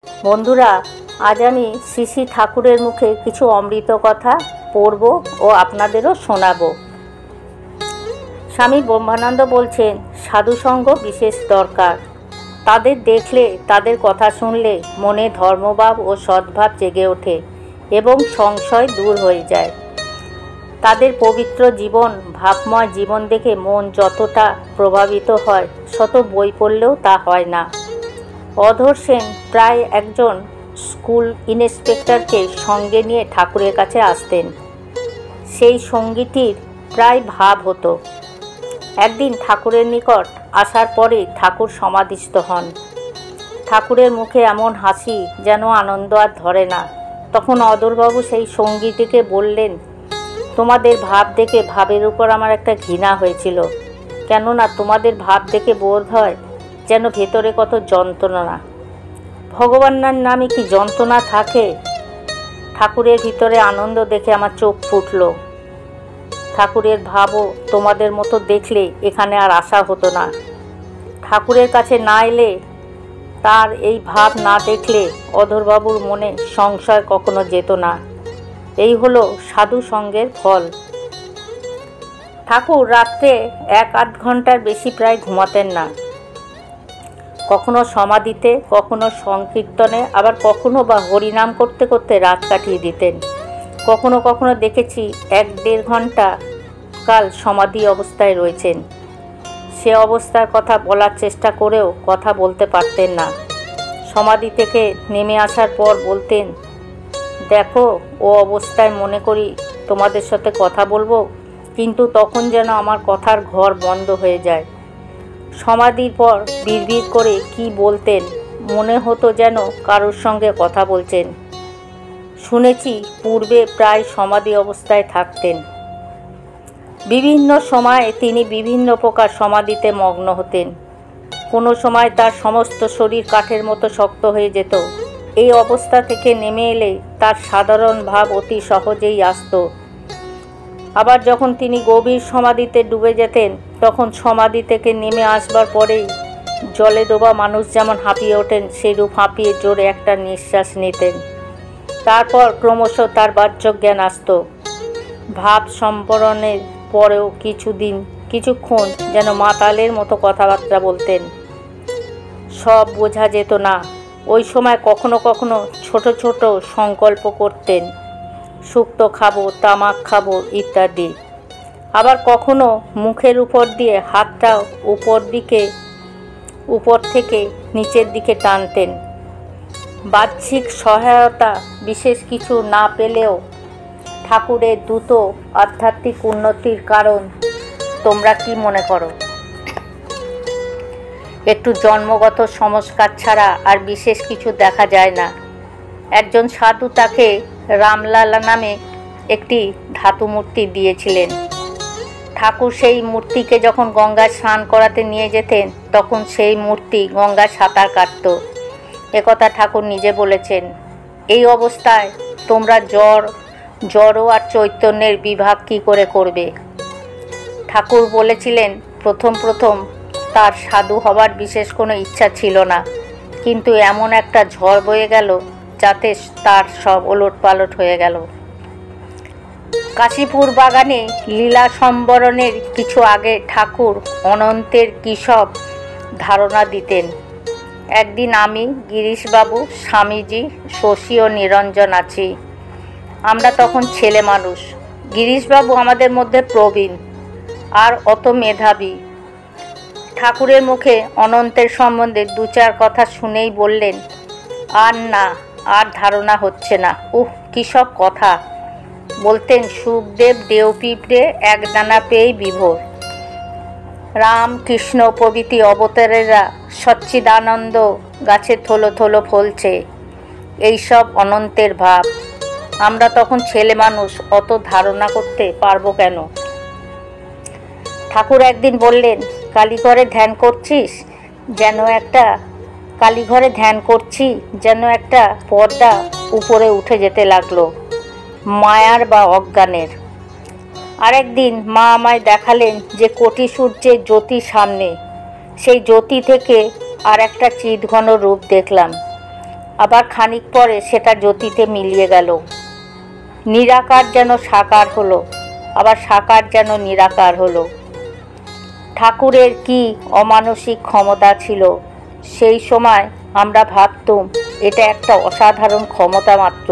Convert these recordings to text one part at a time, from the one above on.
বন্ধুরা, আজ আমি শ্রী শ্রী ঠাকুরের মুখে কিছু অমৃত কথা পড়ব ও আপনাদেরও শোনাব। স্বামী ব্রহ্মানন্দ বলছেন, সাধুসঙ্গ বিশেষ দরকার। তাদের দেখলে, তাদের কথা শুনলে মনে ধর্মভাব ও সদ্ভাব জেগে ওঠে এবং সংশয় দূর হয়ে যায়। তাদের পবিত্র জীবন, ভাবময় জীবন দেখে মন যতটা প্রভাবিত হয়, শত বই পড়লেও তা হয় না। অধর সেন প্রায় একজন স্কুল ইন্সপেক্টরকে সঙ্গে নিয়ে ঠাকুরের কাছে আসতেন। সেই সঙ্গীটির প্রায় ভাব হতো। একদিন ঠাকুরের নিকট আসার পরে ঠাকুর সমাধিস্থ হন। ঠাকুরের মুখে এমন হাসি যেন আনন্দ আর ধরে না। তখন অধরবাবু সেই সঙ্গীটিকে বললেন, তোমাদের ভাব দেখে ভাবের উপর আমার একটা ঘৃণা হয়েছিল। কেননা তোমাদের ভাব দেখে বোধ হয় যেন ভেতরে কত যন্ত্রণা। ভগবানের নামে কি যন্ত্রণা থাকে? ঠাকুরের ভিতরে আনন্দ দেখে আমার চোখ ফুটল। ঠাকুরের ভাবও তোমাদের মতো দেখলে এখানে আর আসা হতো না। ঠাকুরের কাছে না এলে, তার এই ভাব না দেখলে অধরবাবুর মনে সংশয় কখনো যেত না। এই হলো সাধু সঙ্গের ফল। ঠাকুর রাত্রে 1-8 ঘন্টার বেশি প্রায় ঘুমাতেন না। কখনো সমাধিতে, কখনো সংকীর্তনে, আবার কখনো বা হরিনাম করতে করতে রাত কাটিয়ে দিতেন। কখনো কখনো দেখেছি 1-1.5 ঘন্টা কাল সমাধি অবস্থায় রয়েছেন। সে অবস্থার কথা বলার চেষ্টা করেও কথা বলতে পারতেন না। সমাধি থেকে নেমে আসার পর বলতেন, দেখো, ও অবস্থায় মনে করি তোমাদের সাথে কথা বলবো, কিন্তু তখন যেন আমার কথার ঘর বন্ধ হয়ে যায়। সমাধির পর বিড়বিড় করে কি বলতেন, মনে হতো যেন কারোর সঙ্গে কথা বলছেন। শুনেছি পূর্বে প্রায় সমাধি অবস্থায় থাকতেন। বিভিন্ন সময়ে তিনি বিভিন্ন প্রকার সমাধিতে মগ্ন হতেন। কোনো সময় তার সমস্ত শরীর কাঠের মতো শক্ত হয়ে যেত। এই অবস্থা থেকে নেমে এলে তার সাধারণ ভাব অতি সহজেই আসত। আবার যখন তিনি গভীর সমাধিতে ডুবে যেতেন, তখন সমাধি থেকে নেমে আসবার পরেই জলে ডোবা মানুষ যেমন হাঁপিয়ে ওঠেন, সেইরূপ হাঁপিয়ে জোরে একটা নিঃশ্বাস নিতেন। তারপর ক্রমশ তার বাহ্যজ্ঞান আসত। ভাব সম্বরণের পরেও কিছুক্ষণ যেন মাতালের মতো কথাবার্তা বলতেন। সব বোঝা যেত না। ওই সময় কখনো কখনো ছোট ছোট সংকল্প করতেন, শুক্তো খাবো, তামাক খাবো ইত্যাদি। আবার কখনো মুখের উপর দিয়ে হাতটা উপর থেকে নিচের দিকে টানতেন। বাহ্যিক সহায়তা বিশেষ কিছু না পেলেও ঠাকুরের দ্রুত আধ্যাত্মিক উন্নতির কারণ তোমরা কি মনে করো? একটু জন্মগত সংস্কার ছাড়া আর বিশেষ কিছু দেখা যায় না। একজন সাধু তাকে রামলালা নামে একটি ধাতু মূর্তি দিয়েছিলেন। ঠাকুর সেই মূর্তিকে যখন গঙ্গায় স্নান করাতে নিয়ে যেতেন, তখন সেই মূর্তি গঙ্গায় সাঁতার কাটত। একথা ঠাকুর নিজে বলেছেন। এই অবস্থায় তোমরা জড় আর চৈতন্যের বিভাগ কি করে করবে? ঠাকুর বলেছিলেন, প্রথম তার সাধু হবার বিশেষ কোনো ইচ্ছা ছিল না, কিন্তু এমন একটা ঝড় বয়ে গেল যাতে তার সব ওলটপালট হয়ে গেল। কাশীপুর বাগানে লীলা সম্বরণের কিছু আগে ঠাকুর অনন্তের কী সব ধারণা দিতেন। একদিন আমি, গিরিশবাবু, স্বামীজি, শশী ও নিরঞ্জন আছি। আমরা তখন ছেলে মানুষ। গিরিশবাবু আমাদের মধ্যে প্রবীণ আর অত মেধাবী। ঠাকুরের মুখে অনন্তের সম্বন্ধে 2-4 কথা শুনেই বললেন, আর ধারণা হচ্ছে না। কী সব কথা বলতেন। সুখদেব, দেওপিঁপড়ে একদানা পেয়েই বিভোর। রাম, কৃষ্ণ প্রভৃতি অবতারেরা সচ্চিদানন্দ গাছে থলো থলো ফলছে, এইসব অনন্তের ভাব। আমরা তখন ছেলে মানুষ, অত ধারণা করতে পারবো কেন? ঠাকুর একদিন বললেন, কালীঘরে ধ্যান করছি যেন একটা পর্দা উপরে উঠে যেতে লাগলো, মায়ার বা অজ্ঞানের। আরেকদিন মা আমায় দেখালেন যে কোটি সূর্যের জ্যোতি সামনে, সেই জ্যোতি থেকে আর একটা চিৎঘন রূপ দেখলাম। আবার খানিক পরে সেটা জ্যোতিতে মিলিয়ে গেল। নিরাকার যেন সাকার হলো, আবার সাকার যেন নিরাকার হলো। ঠাকুরের কি অমানসিক ক্ষমতা ছিল! সেই সময় আমরা ভাবতুম এটা একটা অসাধারণ ক্ষমতা মাত্র,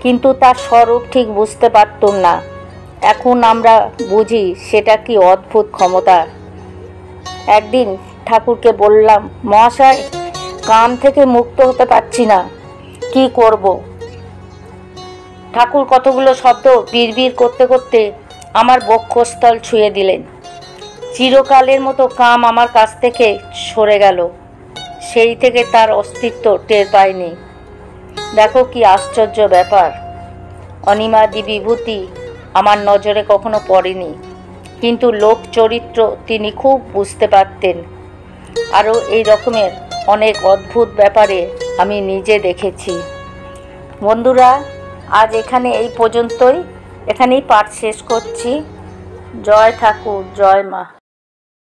কিন্তু তার স্বরূপ ঠিক বুঝতে পারতুম না। এখন আমরা বুঝি সেটা কি অদ্ভুত ক্ষমতা। একদিন ঠাকুরকে বললাম, মহাশয়, কাম থেকে মুক্ত হতে পারছি না, কি করব? ঠাকুর কতগুলো শব্দ বিড়বিড় করতে করতে আমার বক্ষস্থল ছুঁয়ে দিলেন। চিরকালের মতো কাম আমার কাছ থেকে সরে গেল। সেই থেকে তার অস্তিত্ব টের পাইনি। দেখো কি আশ্চর্য ব্যাপার! অনিমাদি বিভূতি আমার নজরে কখনো পড়েনি, কিন্তু লোক চরিত্র তিনি খুব বুঝতে পারতেন। আরও এই রকমের অনেক অদ্ভুত ব্যাপারে আমি নিজে দেখেছি। বন্ধুরা, আজ এখানে এই পর্যন্তই, এখানেই পাঠ শেষ করছি। জয় ঠাকুর, জয় মা।